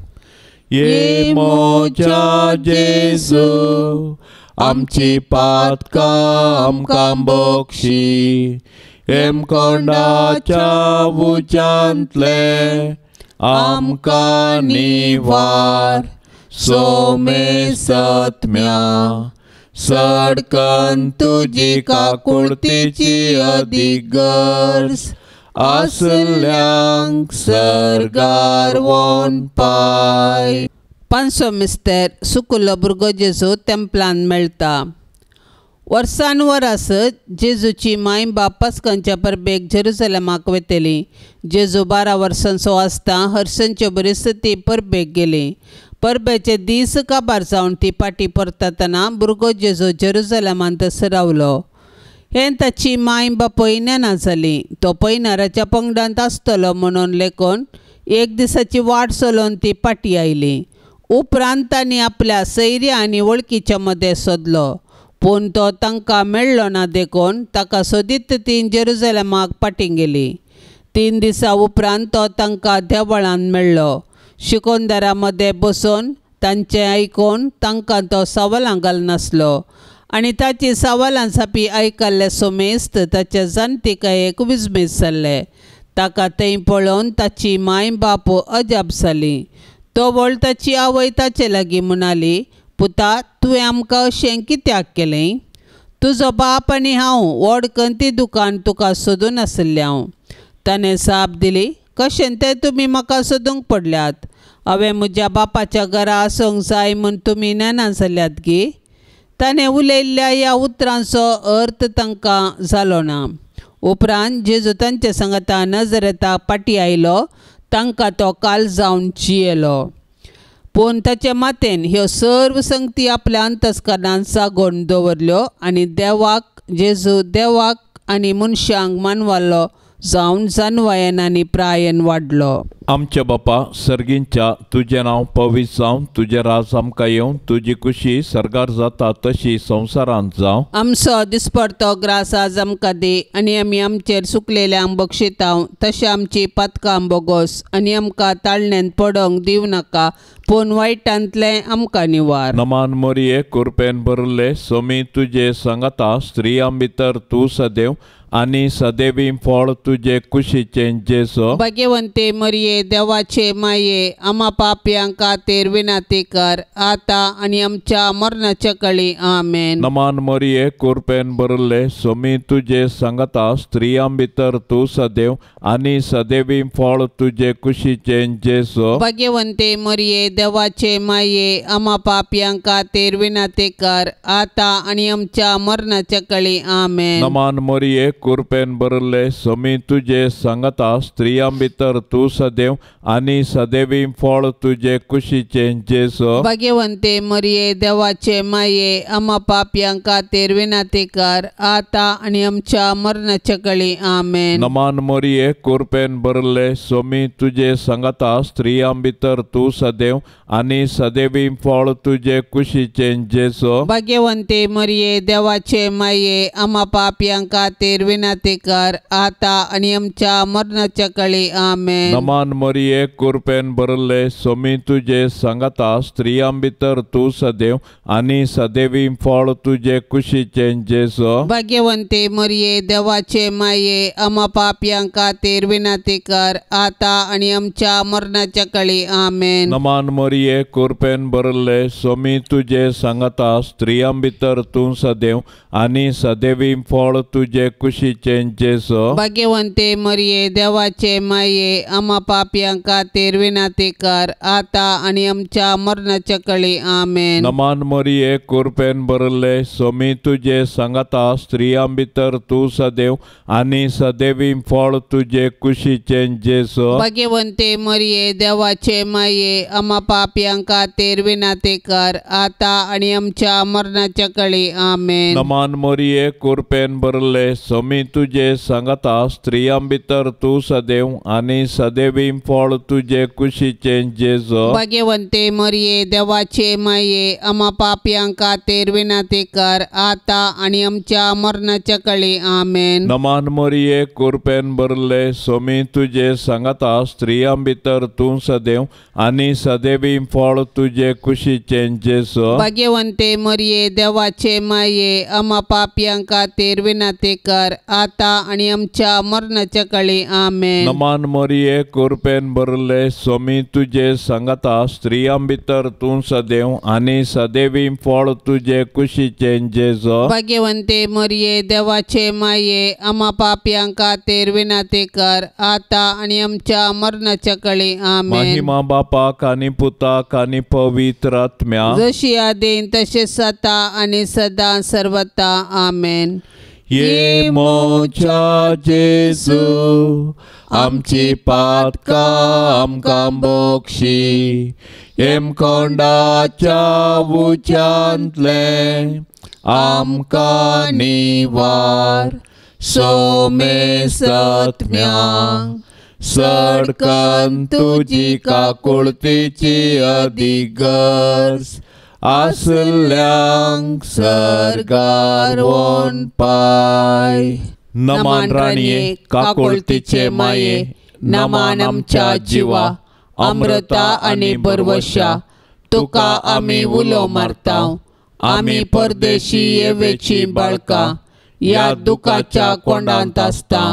ये मोच्या जेजू, आमची पातकां आमकां बक्षी, हेम कोंडाच्या उच्यांतले आमकां निवार, सोमे सत्म्या सडकन तुजी काकुळतीची अधिगर्स, आसल्यांक सर्गार वोन पाय. पांचवो मिस्तेर सुकुलो भुरगो जेजू तेंपलान मेळटा. वर्सान वरास जेजूची माय बाप पास्कांच्या परबेक जेरुसलेमाक वेतेली. जेजू 12 वर्सांचो आसता हर्सनचे परिस्थिती परबेक गेली. परबेचे दीस काबार जावन ती पाटी परतना भुरगो जेजू जेरुसलेमान थंयसर रावलो. हें ताची माय बापय नेना जाली. तो पैनाराच्या पंगडांत आसतलो म्हणून लेखून एक दिसाची वाट चलोवन ती पाटी आयली. उपरांत तांणी आपल्या सैर्या आनी वळखीच्या मदें सोदलो, पूण तो तांकां मेळ्ळो ना देखून ताका सोदीत ती जेरुसलेमाक पाटी गेली. 3 दिसां उपरांत तो तांकां देवळांत मेळ्ळो. शिकोंदरा मदें बसून तांचें आयकून तांकां तो सवालां घालनासलो आनी ताची सवालां सापी आयकल्ले सोमेस्त ताच्या जाणटेकायेक विस्मीत जाल्ले. ताका थंय पळोवन ताची माय बाप अजाप जाली. तो वळ ताची आवय ताचे लागीं म्हणाली, पुता, तुवें आमकां अशें कित्याक केलें? तुजो बाप आनी हांव व्हड कंती दुकान तुका सोदून आसले हांव. ताणें साप दिली, कशें तें तुमी म्हाका सोदूंक पडल्यात? हांवें म्हज्या बापाच्या घरा आसूंक जाय म्हूण तुमी नेना जाल्यात गी. ताणें उलयल्ल्या ह्या उतरांचो अर्थ तांकां जालो ना. उपरांत जेजू तांचे सांगता नजरेताक पाटी आयलो. तांकां तो काल जावन जियेलो. पूण ताचे मातेन ह्यो सर्व संगती आपल्या अंतस्करणांत सांगून दवरल्यो आनी जेजू देवाक आनी मनशांक मानवालो जावन जानवायन आनी प्रायन वाडलो. आमच्या बापा सर्गींच्या तुजें नांव पवित्र जावं, तुजें राज आमकां येवं, तुजी कुशी सर्गार जाता तशी संवसारांत जावं. आमचो दिसपडतो ग्रास आज आमकां दे, आनी आमी आमचेर सुकलेल्यांक बक्षितांव, तशें आमची पातकां बोगोस, आनी आमकां ताळण्यांत पडोंक दिव नाका, पूण वायटांतलें आमकां निवार. नमान मोरये कृपेन भरले सोमी तुजे सांगता, स्त्रियां भितर तूं सदैव, आनी सदैवी फळ तुजे कुशीचें जेसो. भाग्यवंते मरिये देवाचे माये, आम्हा पापयांक खातीर विनाती कर, आता आनी आमच्या मरणाच्या कळी. आमेन. नमान मोरये कृपेन भरले सोमी तुजे सांगता, स्त्रियां भितर तूं सदैव, आनी सदैवी फळ तुजे कुशीचें जेसो. भाग्यवंते मरिये देवाचे माये, आम्हा पापयांक खातीर विनाती कर, आता आनी आमच्या मरणाच्या कळी. आमेन. नमान मोरये कृपेन भरले सोमी तुजे सांगता, स्त्रियां भितर तूं सदैव, आनी सदैवी फळ तुजे कुशीचें जेसो. भाग्यवंते मरिये देवाचे माये, आम्हा पापयांक खातीर विनाती कर, आता आनी आमच्या मरणाच्या कळी. आमेन. नमान मोरये कृपेन भरले सोमी तुजे सांगता, स्त्रियां भितर तूं सदैव, आनी सदैवी फळ तुजे कुशीचें जेसो. भाग्यवंते मरिये देवाचे माये, आम्हा पापयांक खातीर विनाती कर, आता आनी आमच्या मरणाच्या कळी. आमेन. नमान मोरये कृपेन भरले सोमी तुजे सांगता, स्त्रियां भितर तूं सदैव, आनी सदैवी फळ तुजे कुशीचें जेसो. भाग्यवंते मरिये देवाचे माये, आम्हा पापयांक खातीर विनाती कर, आता आनी आमच्या मरणाच्या कळी. आमेन. नमान मोरये कृपेन भरले सोमी तुजे सांगता, स्त्रियां भितर तूं सदैव, आनी सदैवी फळ तुजे कुशीचें जेसो. भाग्यवंते मरिये देवाचे माये, आम्हा पापयांक खातीर विनाती कर, आता आनी आमच्या मरणाच्या कळी. आमेन. नमान मोरये कृपेन भरले सोमी तुजे सांगता, स्त्रियां भितर तूं सदैव, आनी सदैवी फळ तुजे कुशीचें जेसो. भाग्यवंते मरिये देवाचे माये, आम्हा पापयांक खातीर विनाती कर, आता आनी आमच्या मरणाच्या कळी. आमेन. नमान मोरये कृपेन भरले सोमी तुजे सांगता, स्त्रियां भितर तूं सदैव, आनी सदैवी फळ तुजे कुशीचें जेसो. भाग्यवंते मरिये देवाचे माये, आम्हा पापयांक खातीर विनाती कर, आता आनी आमच्या मरणाच्या कळी. आमेन. नमान मोरये कृपेन भरले सोमी तुजे सांगता, स्त्रियां भितर तूं सदैव, आनी सदैवी फळ तुजे कुशीचें जेसो. भाग्यवंते मरिये देवाचे माये, आम्हा पापयांक खातीर विनाती कर, आता आनी आमच्या मरणाच्या कळी. आमेन. नमान मोरये कृपेन भरले सोमी तुजे सांगता, स्त्रियां भितर तूं सदैव, आनी सदैवी फळ तुजे कुशीचें जेसो. भाग्यवंते मरिये देवाचे माये, आम्हा पापयांक खातीर विनाती कर, आता आनी आमच्या मरणाच्या कळी. आमेन. महिमा बापाक आनी पुताक आनी पवित्र आत्म्या, जशी आदीन तशेंच जाता आनी सदां सर्वता. आमेन. ये मोच्या जेसू, आमची पातकां आमकां बोक्षी, हेमकोंडाच्या उच्यांतले आमकां निवार. सोमे सत्म्यांक सडकन तुजी काकुळतीची अधिगर्स, आसल्यांक सर्गार वोन पाय. नमान राणये काकुळतीचे माये, नमान आमच्या जिवा, अमृता आनी बरवशा, तुका आमी उलो मारतांव. आमी परदेशी येवेची बाळकां, या दुखाच्या कोंडांत आसता,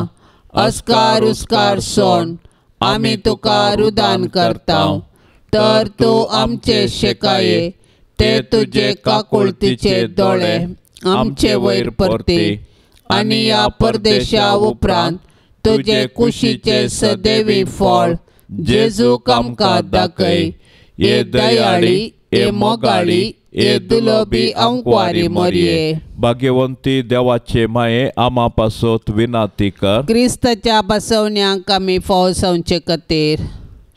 अस्कार उस्कार सोण आमी तुका रुदान करतांव. तर तूं आमचे शेकाये, ते तुजे काकुळतीचे दोळे आमचे वयर परते, आनी या परदेशा उपरांत तुजे कुशीचे सदैवी फळ जेजूक आमकां दाखय. ये दयाळी, ये मोगाळी, ये दुलोबी अंकवारी मोरये. भाग्यवंती देवाचे माये, आमा पासोत विनाती कर. क्रिस्ताच्या बसवण्यांक आमी फावसावचे खातीर.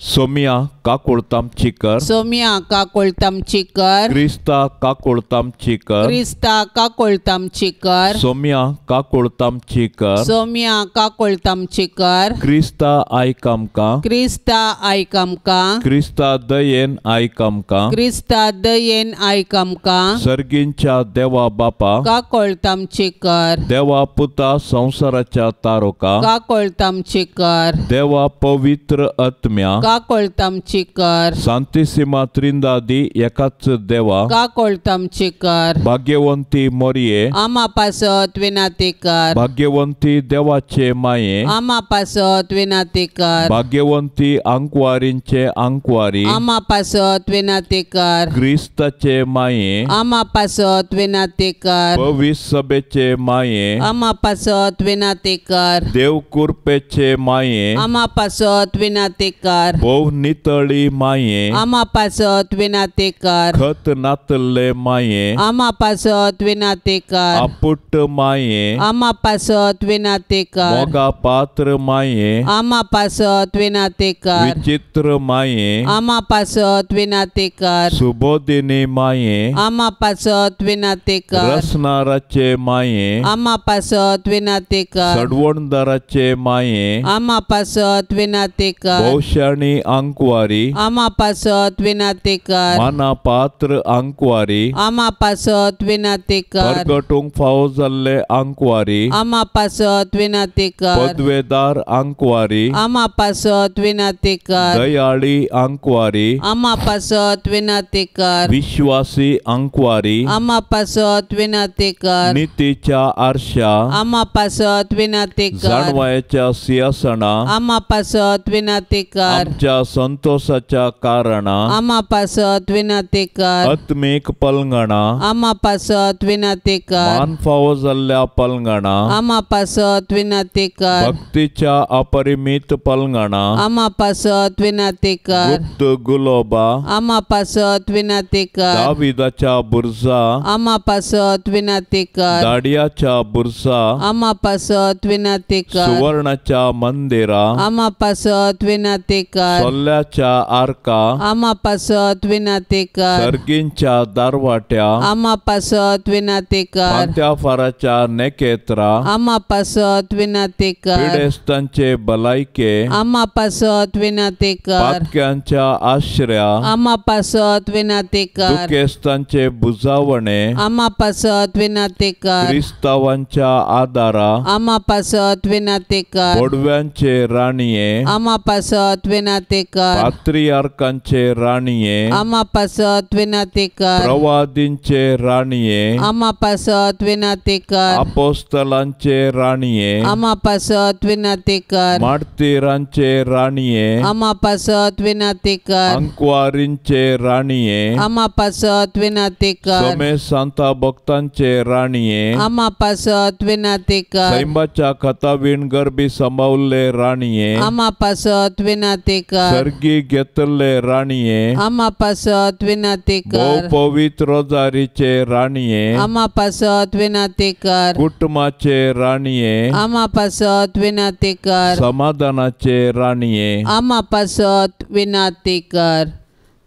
सोमिया काकुळताम चिकर सोमिया काकोळताम चिकर क्रिस्ता काकुळताम चिकर क्रिस्ता काकोळताम चिकर सोमिया काकुळताम चिकर सोमिया काकोळताम चिकर क्रिस्ता आयकामका क्रिस्ता आयकामका क्रिस्ता दयेन आयकामका क्रिस्ता दयेन आयकामका सर्गींच्या देवा बापा काकोळताम चिकर देवा पुता संसाराच्या तारोका काकोळताम चिकर देवा पवित्र आत्म्या काकोळताम चिकर शांतिसीमा त्रिंदादी एकाच देवा काकोळताम चिकर भाग्यवंती मोरये आमा पासत विनातेकर भाग्यवंती देवाचे माये आमा पासत विनातेकर भाग्यवंती अंकवारींचे अंकवारी आमा पासत विनातेकर क्रिस्ताचे माये आमा पासत विनातेकर भविष्य सभेचे माये आमा पासत विनातेकर देव कृपेचे माये आमा पासत विनातेकर बहु नितळी माये आमा पासत विनातेकर खत नातले माये आमा पासत विनातेकर आपुट माये आमा पासत विनातेकर मोगा पात्र माये आमा पासत विनातेकर विचित्र माये आमा पासत विनातेकर सुबोधिनी माये आमा पासत विनातेकर रसनाराचे माये आमा पासत विनातेकर सडवणदाराचे माये आमा पासत विनातेकर भौशाणी अंकवारी आमा पासत विनातेकर माना पात्र अंकवारी आमा पासत विनातेकर परगटूंक फावो जाल्ले अंकवारी आमा पासत विनातेकर पदवेदार अंकवारी आमा पासत विनातेकर दयाळी अंकवारी आमा पासत विनातेकर विश्वासी अंकवारी आमा पासत विनातेकर नीतीच्या आरशा आमा पासत विनातेकर जाणवायेच्या सिंहासना आमा पासत विनातेकर आमच्या संतोषाच्या कारणा आमा पासत विनातेकर आत्मिक पलंगणा आमा पासत विनातेकर मान फावो जाल्ल्या पलंगणा आमा पासत विनातेकर भक्तीच्या अपरिमित पलंगणा आमा पासत विनातेकर गुप्त गुलोबा आमा पासत विनातेकर दाविदाच्या बुरजा आमा पासत विनातेकर दाडियाच्या बुरजा आमा पासत विनातेकर सुवर्णाच्या मंदिरा आमा पासत विनातेकर सोल्ल्याच्या आर्का आमा पासत विनातेकर सर्गींच्या दारवाट्या आमा पासत विनातेकर पांत्या फाराच्या नेकेत्रा आमा पासत विनातेकर पिडेस्तांचे भलायके आमा पासत विनातेकर पातक्यांच्या आश्रया आमा पासत विनातेकर दुखेस्तांचे बुजावणे आमा पासत विनातेकर क्रिस्तावांच्या आदारा आमा पासत विनातेकर गोडव्यांचे राणीये आमा पासत विनातेकर पात्रियार्कांचे राणीये आमा पासत विनातेकर प्रवादींचे राणीये आमा पासत विनातेकर अपोस्तलांचे राणीये आमा पासत विनातेकर मार्तिरांचे राणीये आमा पासत विनातेकर अंकवारींचे राणीये आमा पासत विनातेकर सोमे सांता भक्तांचे राणीये आमा पासत विनातेकर सैंबाच्या खतावीण गरबी सांभाळले राणीये आमा पासत विनातेकर सर्गी घेतले राणीये आमा पासत विनातेकर बहु पवित्र रोजारीचे राणीये आमा पासत विनातेकर कुटुंबाचे राणीये आमा पासत विनातेकर समाधानाचे राणीये आमा पासत विनातेकर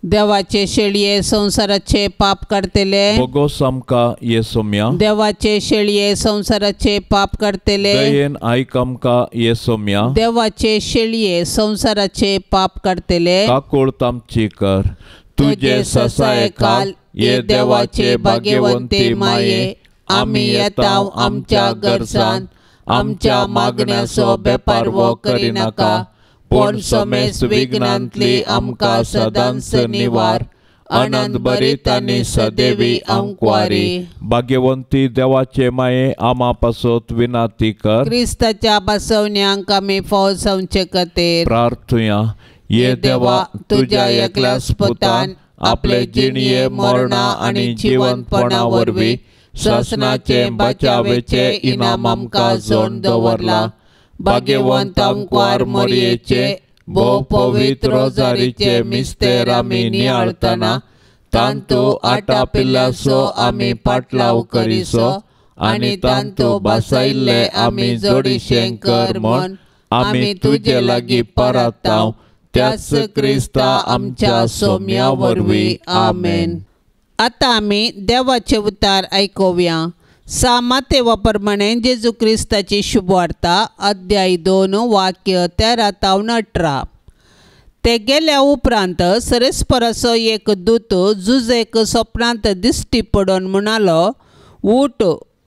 देवाचे शेळये संसाराचे पाप करतेले बगो सामका येसोम्या देवाचे शेळये संसाराचे पाप करतेले दयेन आयकामका येसोम्या देवाचे शेळये संसाराचे पाप करतेले काकोळ तामची कर तुझे ससाय काल ये देवाचे भाग्यवंती माये आम्ही येताव आमच्या गरजान आमच्या मागण्याचो बेपार वो करिनाका पण समेस विघ्नांतली आमकां सदांच निवार आनंद भरीत आनी सदैवी अंकवारी भाग्यवंती देवाचे माये आमा पासत विनाती कर क्रिस्ताच्या बसवण्यांक आमी फावो जावचे खातीर प्रार्थुया ये देवा तुझ्या एकल्याच पुतान आपले जिणये मरणा आणि जिवंतपणा वरवीं शासनाचे बचावेचे इनाम आमकां जोड दवरला भाग्यवंत अंकवार मोरयेचे भोव पवित्र रोजारीचे मिस्तेर आमी नियाळतना तांतू आटा पिल्लासो आमी पाटलाव करिसो आनी तांतू बसयल्ले आमी जोडिशें कर म्हण आमी तुजे लागीं परताव त्याच क्रिस्ता आमच्या सौम्या वरवीं आमेन. आता आमी देवाचे उतार आयकुया. सामातेवा प्रमाणे जेजू क्रिस्ताची शुभवार्ता अध्याय 2 वाक्य 13 ते 18. ते गेल्या उपरांत सरस्पराचो एक दूत जुजेक स्वप्नांत दिश्टी पडोन म्हणालो, उठ,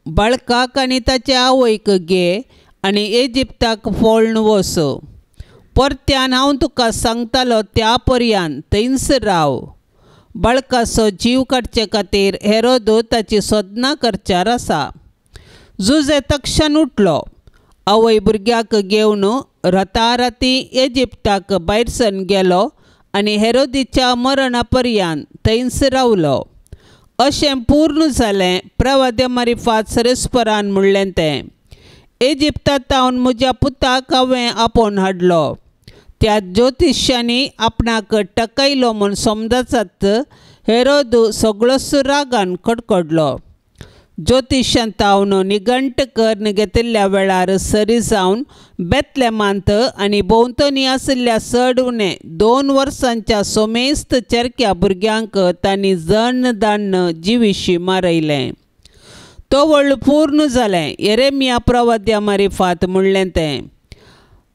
बाळकाक आनी ताचे आवयक घे आनी इजिप्ताक पळोवन वच. परत्यान हांव तुका सांगतालो त्या पर्यंत थंयच राव. बाळकाचो जीव काडचे खातीर हेरोद ताची सोदना करच्यार आसा. जुजे तक्षण उठलो, आवय भुरग्याक घेवन राताराती इजिप्ताक भायर सरून गेलो आनी हेरोदीच्या मरणा पर्यंत थंयच रावलो. अशें पूर्ण जालें प्रवाद्य मारिफात सरस्परान म्हणलें तें. इजिप्तांत हांव म्हज्या पुताक हांवें आपोवन हाडलो. त्या ज्योतिश्यांनी आपणाक टकयलो म्हूण समजत हेरोद सगळोच रागान कडकडलो. ज्योतिश्यांत हांव निघंटकर घेतिल्ल्या वेळार सरी जावन बेतलेमांत आनी भोंवतणी आशिल्ल्या चड उणें 2 वर्सांच्या सोमेस्त चेरक्या भुरग्यांक तांणी जण दाण्ण जिवीशी मारयलें. तो व्हळ पूर्ण जालें येरेमिया प्रवाद्या मारिफात म्हणलें तें.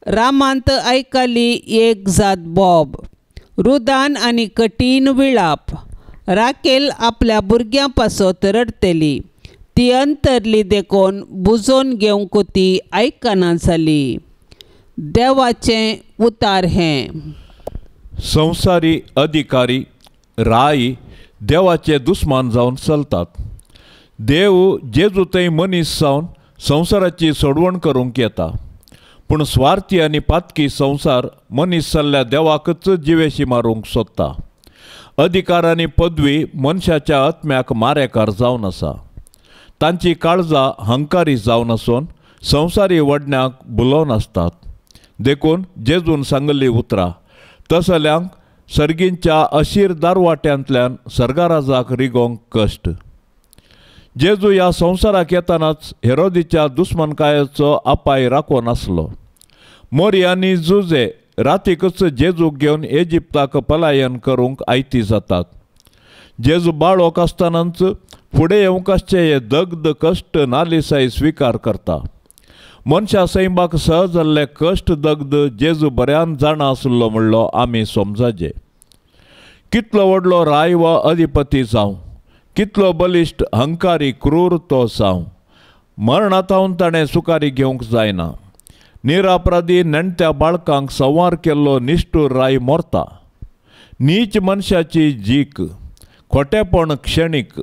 रामांत आयकली एक जात बोब, रुदान आनी कठीण विळाप. राकेल आपल्या भुरग्यां पासत रडतली. ती अंतरली देखून बुजोवन घेवंक ती आयकना जाली. देवाचें उतार हें. संवसारी अधिकारी राई देवाचे दुस्मान जावन चलतात. देव जेजू थंय मनीस जावन संवसाराची सोडवण करूंक येता. पूण स्वार्थी आनी पातकी संवसार मनीस जाल्ल्या देवाकच जिवेशी मारूंक सोदता. अधिकार आनी पदवी मनशाच्या आत्म्याक मारेकार जावन आसा. तांची काळजां हंकारी जावन आसून संवसारी वडण्याक भुलोवन आसतात. देखून जेजून सांगल्ली उतरां तसल्यांक सर्गींच्या अशीर दारवाट्यांतल्यान सर्गाराजाक रिगोंक कश्ट. जेजू ह्या संवसाराक येतानाच हेरोदीच्या दुस्मनकायेचो आपाय राखो नासलो. मोरी आनी जुजे रातीकच जेजूक घेवन इजिप्ताक पलायन करूंक आयती जातात. जेजू बाळोक आसतनाच फुडें येवंकाचे हे दग्ध कश्ट नालिसाय स्विकार करता. मनशा सैमाक सहज जाल्ले कश्ट दग्ध जेजू बऱ्यान जाणा आसलो म्हणलो आमी समजाजे. कितलो व्हडलो राय वा अधिपती जावं, कितलो बलिश्ट हंकारी क्रूर तो जावं, मरणांतावन ताणें सुकारी घेवंक जायना. निरापराधी नेणट्या बाळकांक संवार केल्लो निश्ठूर राय मोरता. नीच मनशाची जीक, खोटेपण क्षणीक,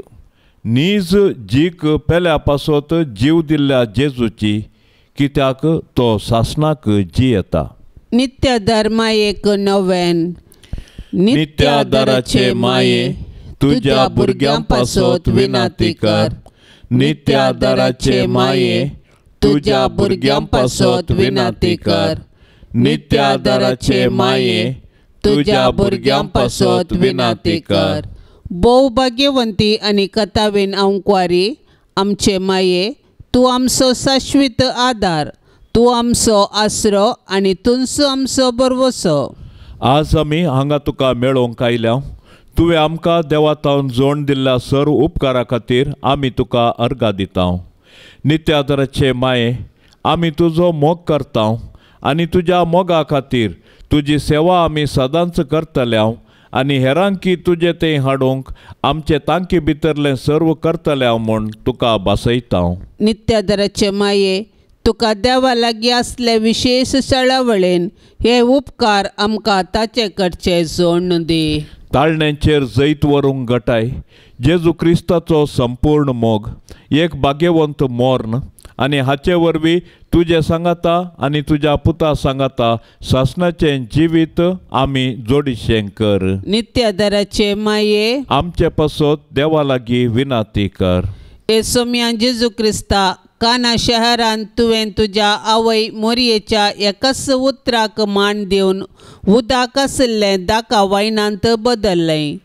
नीज जीक पेल्या पासत जीव दिल्ल्या जेजूची, कित्याक तो सासणाक जी येता. नित्यादारमायेक नवेन. नित्यादाराचे माये तुझ्या भुरग्यां पासत विनाती कर. नित्यादाराचे माये तुझ्या भुरग्यां पासत विनाती कर. नित्यादाराचे माये तुझ्या भुरग्यां पासत विनाती कर. भोवभाग्यवंती आनी कथावीन अंकवारी आमचे माये, तूं आमचो शाश्वीत आदार, तूं आमचो आसरो आनी तुमचो आमचो बरवसो. आज आमी हांगा तुका मेळोवंक आयल्या. तुवें आमकां देवातावन जोड दिल्ल्या सर्व उपकारा खातीर आमी तुका अर्गां दिता. नित्यादाराचे माये, आमी तुजो मोग करता आनी तुज्या मोगा खातीर तुजी सेवा आमी सदांच करतल्या आनी हेरांकी तुजे थंय हाडूंक आमचे तांकी भितरलें सर्व करतल्या म्हूण तुका भासयता. नित्यादाराचे माये, तुका देवा लागीं आसले विशेष सळावळेन हे उपकार आमकां ताचे कडचे जोडून दी. ताळण्यांचेर जैत व्हरूंक घटाय जेजू क्रिस्ताचो संपूर्ण मोग एक भाग्यवंत मोर्न आनी हाचे वरवीं तुजे सांगाता आनी तुज्या पुता सांगाता सासणाचें जिवीत आमी जोडिशें कर. नित्यादाराचे माये, आमचे पासत देवा लागीं विनाती कर. येसोम्या जेजू क्रिस्ता, काना शहरान तुवें तुज्या आवय मोरयेच्या एकाच उतराक मान दिवन उदाक आशिल्लें दाका वायनांत बदल्लें.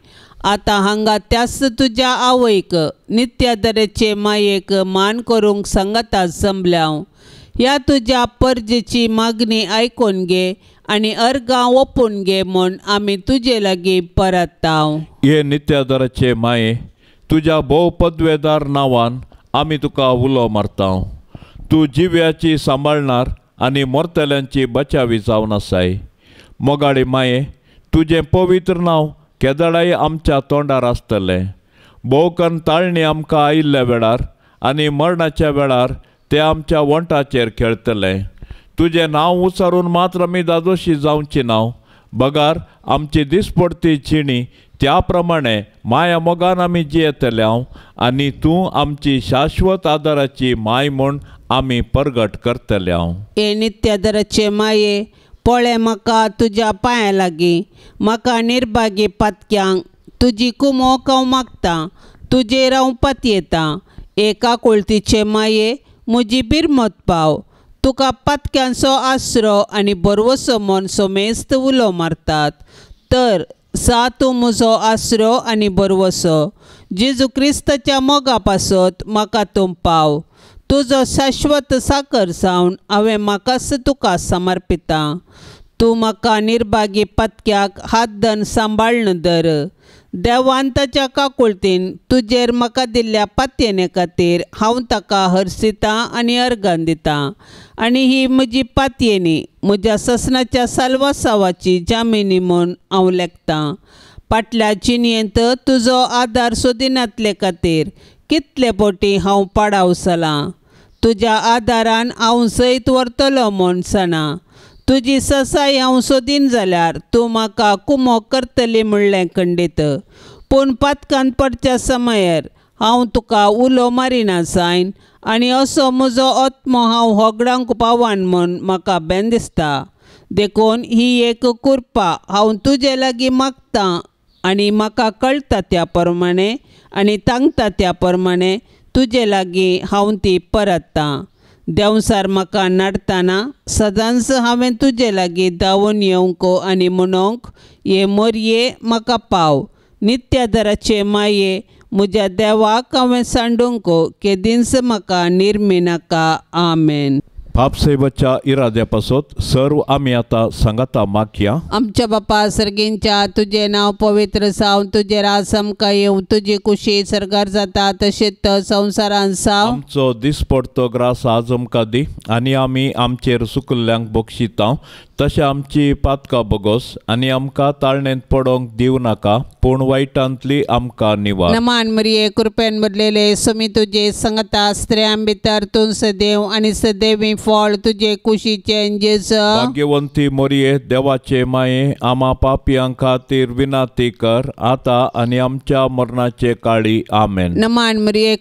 आतां हांगा त्याच तुज्या आवयक नित्यादाराचे मायेक मान करूंक सांगाता जमल्या. ह्या तुज्या परजेची मागणी आयकून घे आनी अर्गां ओपून घे म्हूण आमी तुजे लागीं परतांव. हे नित्यादराचे माये, तुज्या भोव पदवेदार नांवान आमी तुका उलो मारतांव. तूं जिव्याची सांबाळणार आनी मोरतल्यांची बचावी जावन आसाय. मोगाळी माये, तुजें पवित्र नांव केदळाय आमच्या तोंडार आसतलें. भोव कन्न ताळणी आमकां आयिल्ल्या वेळार आनी मरणाच्या वेळार ते आमच्या वंटाचेर खेळटले. तुजें नांव उचारून मात्र आमी दादोशी जावची नांव. बगार आमची दिसपडटी जिणी त्या प्रमाणे माया मोगान आमी जियेतल्यांव आनी तूं आमची शाश्वत आदाराची माय म्हूण आमी परगट करतल्यांव. हे नित्यादराचे माये, पळय म्हाका तुज्या पांया लागीं, म्हाका निर्भागी पातक्यांक तुजी कुमोक हांव मागतां. तुजेर हांव पातयेतां. एका कुळतीचे माये, म्हजी बिरमत पाव. तुका पातक्यांचो आसरो आनी बरवसो म्हूण सोमेस्त उलो मारतात. तर सा तूं म्हजो आसरो आनी बरवसो. जेजू क्रिस्ताच्या मोगा पासत म्हाका तूं पाव. तुजो शाश्वत साकर जावन हांवें म्हाकाच तुका समर्पितां. तूं म्हाका निर्भागी पत्क्याक हात धन सांबाळन धर. देवान ताच्या काकुळतीन तुजेर म्हाका दिल्ल्या पातयेने खातीर हांव ताका हरसितां आनी अर्गां दितां. आनी ही म्हजी पातयेनी म्हज्या ससनाच्या साल्वासावाची जामिनी म्हूण हांव लेखतां. फाटल्या जिणयेंत तुजो आदार सोदिनातले खातीर कितले फावटी हांव पाडाव जालां. तुज्या आदारान हांव सयत व्हरतलो म्हूण जाणा. तुजी ससाय हांव सोदीन जाल्यार तूं म्हाका कुमो करतली म्हणलें खंडीत. पूण पातकांत पडच्या समयार हांव तुका उलो मारिना जायन आनी असो म्हजो आत्मो हांव होगडांक पावान म्हूण म्हाका बेन दिसता. देखून ही एक कृपा हांव तुजे लागीं मागतां आनी म्हाका कळटा त्या प्रमाणे आनी तांगता त्या प्रमाणे तुजे लागीं हांव ती परतां. देंवसार म्हाका नडटाना सदांच हांवें तुजे लागीं धांवून येवंक आनी म्हणोंक, हे मोरये म्हाका पाव. नित्यादराचे माये, म्हज्या देवाक हांवें सांडूंक केदींच म्हाका निर्मी नाका. आमेन. पापसेवाच्या इराद्या पासत सर्व आमी आतां सांगाता मागया. आमच्या बापा सर्गींच्या, तुझे नाव पवित्र जावन, तुजे राज आमकां येवं, तुजी कुशी सरकार जाता तशेंच संवसारान जावं. आमचो दिसपडतो ग्रास आज आमकां दी आनी आमी आमचेर सुकल्ल्यांक बक्षितांव. तशें आमची पातकां बगोस आनी आमकां ताळणेंत पडोंक दिव नाका, पूण वायटांतली आमकां निवार. नमान मरिये, कृपेन भरलेले समी तुजे संगता स्त्रियां भितर तूं सदैव आनी सदैवी फळ तुजे कुशीचे जेजू. भाग्यवंती मोरये, देवाचे माये, आमा पापियां खातीर विनाती कर, आतां आनी आमच्या मरणाचे काळी. आमेन. नमान मरिये,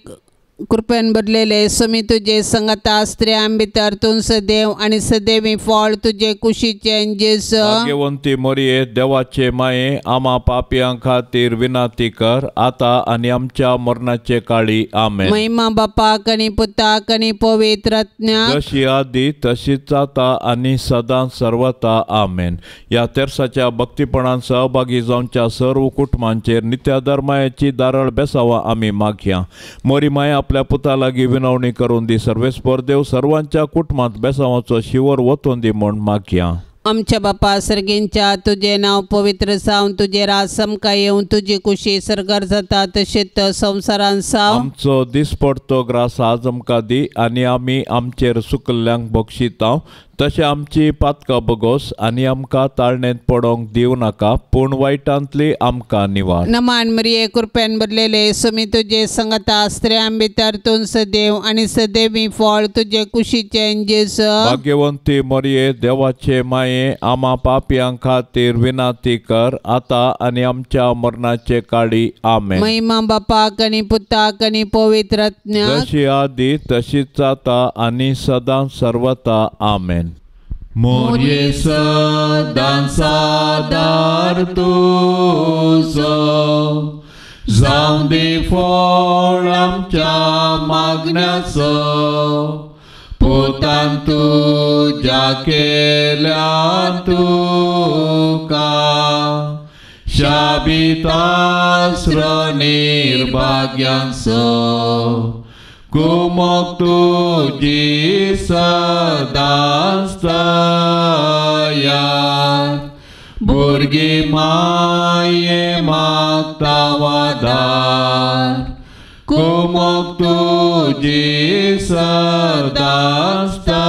कृपेन भरलेले समी तुजे संगता स्त्रियां भितर तूं सदैव आनी सदैवी फळ तुजे कुशीचे जेजू. भाग्यवंती मोरये, देवाचे माये, आमा पापियां खातीर विनाती कर, आतां आनी आमच्या मरणाचे काळी. आमेन. महिमा बापाक आनी पुताक आनी पवित्र आत्म्याक, जशी आदी तशीच आता आनी सदां सर्वता. आमेन. या तेर्साच्या भक्तीपणान सहभागी जावच्या सर्व कुटुंबांचेर नित्यादार मायाची दारळ बेसावा आमी मागया. मोरी माया आपल्या पुता लागीं विनवणी करून दी. सर्वेस्पर देव सर्वांच्या कुटुंबांत बेसावाचो शिवर वतून दी म्हूण मागया. आमच्या बापा सर्गींच्या, तुझे नाव पवित्र जावन, तुजे राज आमकां येवं, तुजी कुशी सरकार जाता तशेंच संवसारान जावं. आमचो दिसपडतो ग्रास आज आमकां दी आनी आमी आमचेर सुकल्ल्यांक बक्षितांव. तशें आमची पातकां बगोस आनी आमकां ताळणेंत पडोंक दिव नाका, पूण वायटांतली आमकां निवार. नमान मरिये, कृपेन भरलेले समी तुजे संगता स्त्रियां भितर तूं सदैव आनी सदैवी फळ तुजे कुशीचे जेजू. भाग्यवंती मोरये, देवाचे माये, आमा पापियां खातीर विनाती कर, आतां आनी आमच्या मरणाचे काळी. आमेन. महिमा बापाक आनी पुताक आनी पवित्र आत्म्याक, जशी आदी तशीच आता आनी सदां सर्वता. आमेन. मोरये, सदां सादार तुजो जावं दे फळ आमच्या मागण्याचो. पोतान तुज्या केल्या तुका शाबीत आसरो निर्भाग्यांचो. कुमोग तुझी सदांच तयार भुरगी माये मागता वादार कुमोग तुझी सदांच तयार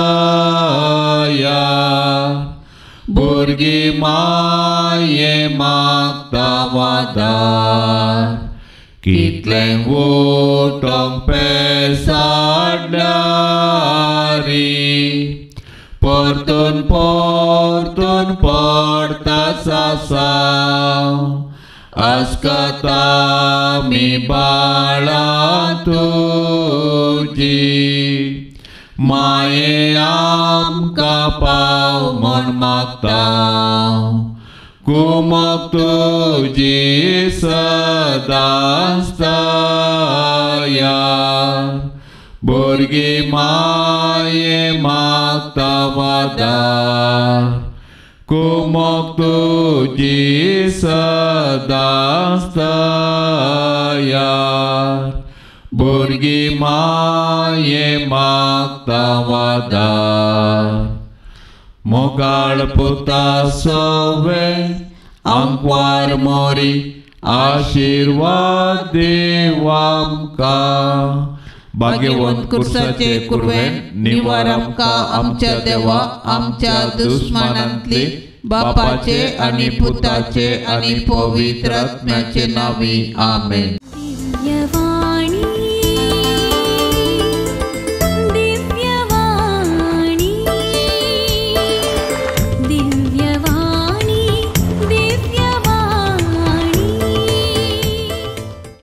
भुरगी माये मागता वादार कितलें उठोंक पेसाडल्यारी परतून परतून पडता सासाव आस्कता मी बाळा तुजी माये आमकां पाव म्हण मागता कुमोग तुझी सदांच तयार भुरगी माये मागता वादार कुमोग तुझी सदांच तयार भुरगी माये मागता वादार मोगाळ पुता सोवे आमकां मोरी आशीर्वाद देव आमकां भाग्यवंत कुर्साचे कुरवेन निवार आमकां आमच्या देवा आमच्या दुस्मानांतली बापाचे आनी पुताचे आनी पवित्र आत्म्याचे नावी आमेन.